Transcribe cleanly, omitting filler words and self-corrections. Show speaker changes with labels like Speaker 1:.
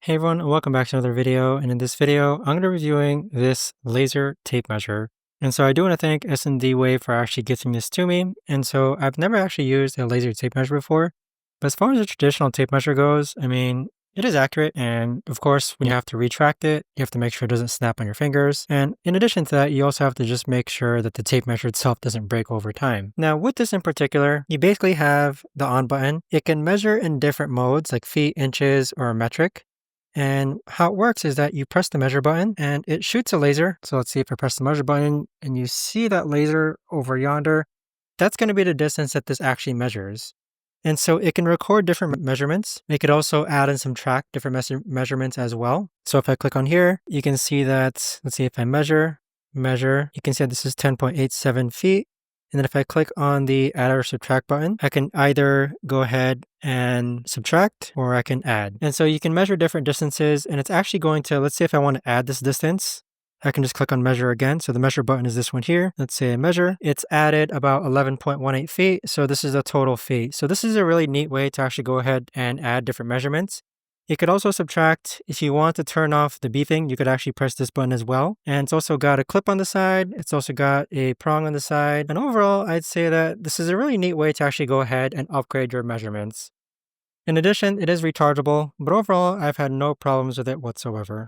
Speaker 1: Hey everyone, and welcome back to another video. And in this video, I'm going to be reviewing this laser tape measure. And so I do want to thank S&D Wave for actually gifting this to me. And so I've never actually used a laser tape measure before. But as far as a traditional tape measure goes, I mean, it is accurate. And of course, when you have to retract it, you have to make sure it doesn't snap on your fingers. And in addition to that, you also have to just make sure that the tape measure itself doesn't break over time. Now, with this in particular, you basically have the on button. It can measure in different modes like feet, inches, or metric. And how it works is that you press the measure button and it shoots a laser. So let's see if I press the measure button and you see that laser over yonder. That's going to be the distance that this actually measures. And so it can record different measurements. It could also add and subtract different measurements as well. So if I click on here, you can see that, let's see if I measure, you can see that this is 10.87 feet. And then if I click on the add or subtract button, I can either go ahead and subtract or I can add. And so you can measure different distances and it's actually going to, let's say if I want to add this distance, I can just click on measure again. So the measure button is this one here. Let's say I measure. It's added about 11.18 feet. So this is the total feet. So this is a really neat way to actually go ahead and add different measurements. You could also subtract. If you want to turn off the beeping, you could actually press this button as well. And it's also got a clip on the side. It's also got a prong on the side. And overall, I'd say that this is a really neat way to actually go ahead and upgrade your measurements. In addition, it is rechargeable, but overall, I've had no problems with it whatsoever.